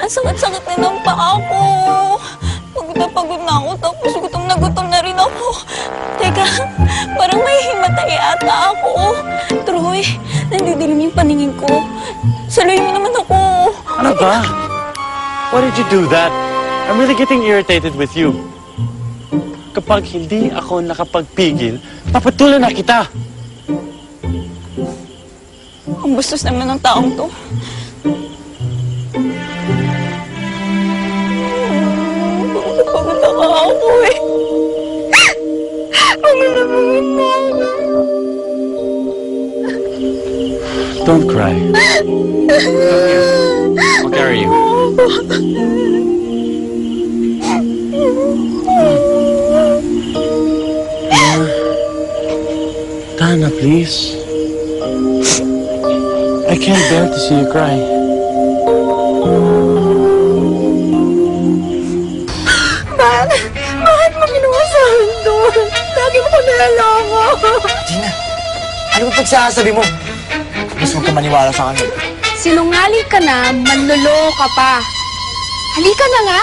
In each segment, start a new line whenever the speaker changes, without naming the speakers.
Ang sakit-sakit na ng paa ko. Pagod na pagod na ako, tapos gutom na rin ako. Teka, parang may himatay ata ako. Troy, nandidilim yung paningin ko. Saluhin mo naman ako.
Ano ba? Why did you do that? I'm really getting irritated with you. Kapag hindi ako nakapagpigil, papatulan na kita.
Ang bastos naman ng taong to. Pagod na ako eh. Pagod na ako.
Don't cry. Come here. I'll carry you. Dana, please. I can't bear to see you cry.
Bakit mo ginawa sa akin doon? Lagi mo ko nalalawa.
Gina, ano ba pagsasabi mo? Mas huwag ka maniwala sa akin.
Sinungaling ka na, manlolo ka pa. Halika na nga.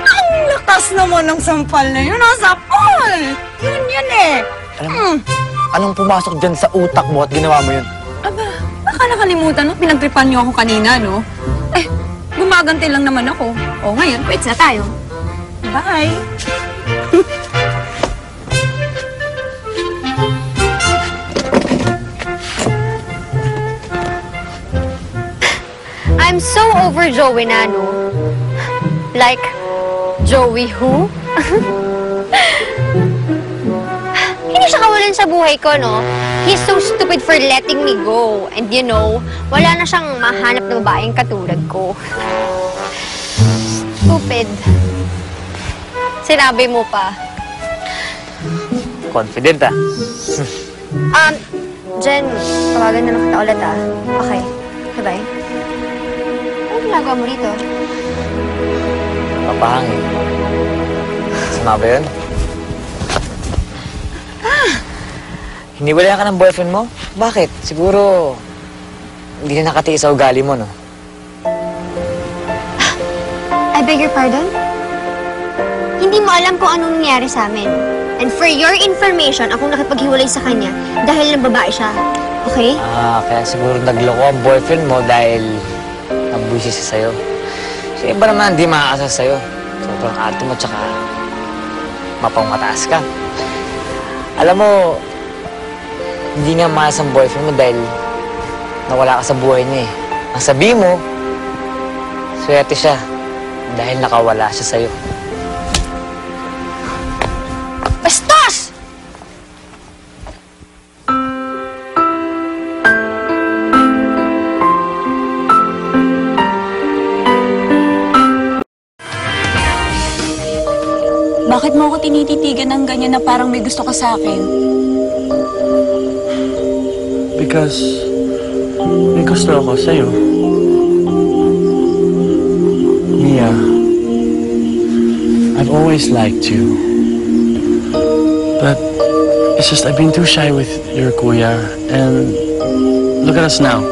Ang lakas naman ng sampal na yun. Nasa Paul! Yun eh.
Alam mo, anong pumasok dyan sa utak mo at ginawa mo yun?
Aba, baka nakalimutan no? Pinagtripan niyo ako kanina, no? Eh, gumaganti lang naman ako. O, ngayon, quits na tayo.
Bye.
I'm so over Joey na, no? Like, Joey who? Hindi siya kawalan sa buhay ko, no? He's so stupid for letting me go. And you know, wala na siyang mahanap na babaeng katulad ko. Stupid. Sinabi mo pa.
Confident, ah.
Jen, tawagan na lang kita ulit, ah. Okay. Bye-bye. Ano ginagawa mo dito?
Papahangin. Sama ba yun? Hiniwalayan ka ng boyfriend mo? Bakit? Siguro, hindi na nakatiis sa ugali mo, no?
I beg your pardon? Hindi mo alam kung anong nangyari sa amin. And for your information, ako nakipaghiwalay sa kanya dahil ng babae siya. Okay?
Kaya siguro nagloko ang boyfriend mo dahil nabusi siya sa'yo. So, iba naman, hindi makakasal sa'yo. Sobrang arte mo, tsaka mapangmataas ka. Alam mo, hindi nga malas ang boyfriend mo dahil nawala ka sa buhay niya eh. Ang sabi mo, swerte siya dahil nakawala siya sa'yo.
Bastos!
Bakit mo ako tinititigan ng ganyan na parang may gusto ka sa akin?
Because may gusto ako sa'yo. Mia, I've always liked you. But it's just I've been too shy with your kuya, and look at us now.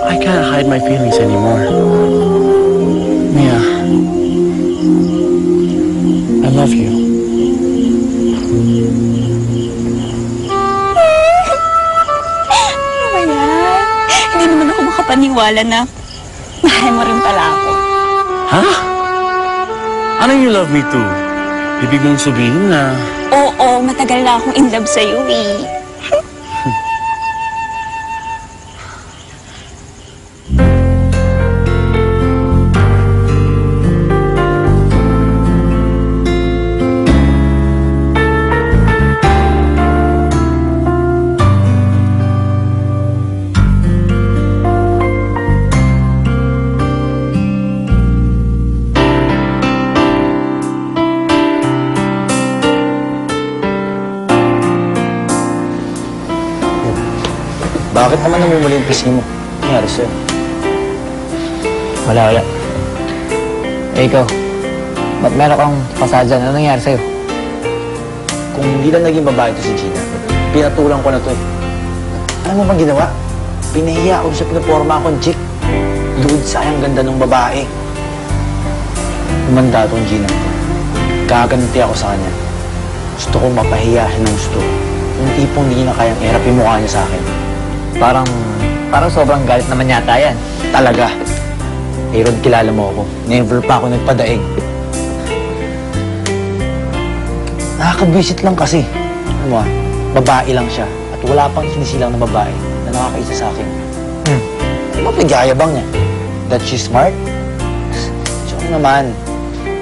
I can't hide my feelings anymore. Mia, I love you.
Ano ba yan? Hindi naman ako makapaniwala na mahal mo rin pala ako.
Ha? Anong you love me too? Ibig mong sabihin na...
Oo, matagal na akong in love sa'yo eh.
Bakit naman namumuli yung pisngi mo? Ano nangyari sa'yo? Wala. Eh, ikaw, ba't meron kang pasadyan? Ano nangyari sa'yo?
Kung hindi lang naging babae to si Gina, pinatulang ko na to eh. Ano mo bang ginawa? Pinahiya ako sa pinaporma akong chick. Dude, sayang ganda ng babae. Umanda tong Gina ko. Gaganti ako sa kanya. Gusto kong mapahiya siya ng gusto. Yung tipong hindi na kayang erap yung mukha niya sa akin.
Parang sobrang galit naman yata yan.
Talaga. Eh, Rod, kilala mo ako. Never pa ako nagpadaig. Nakakabwisit lang kasi. Ano mo, babae lang siya. At wala pang sinisilang na babae na nakakaisa sa akin. Ano ba pagyayabang niya? That she's smart? Tsaka naman,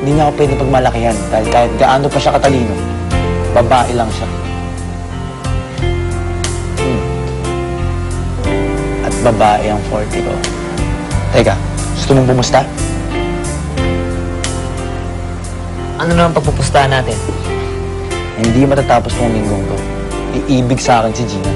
hindi niya ako pwede pagmalakihan dahil kahit gaano pa siya katalino, babae lang siya. At babae ang forte ko. Teka, gusto mong bumusta?
Ano naman pagpupustahan natin?
Hindi matatapos ng linggong to. Iibig sa akin si Gina.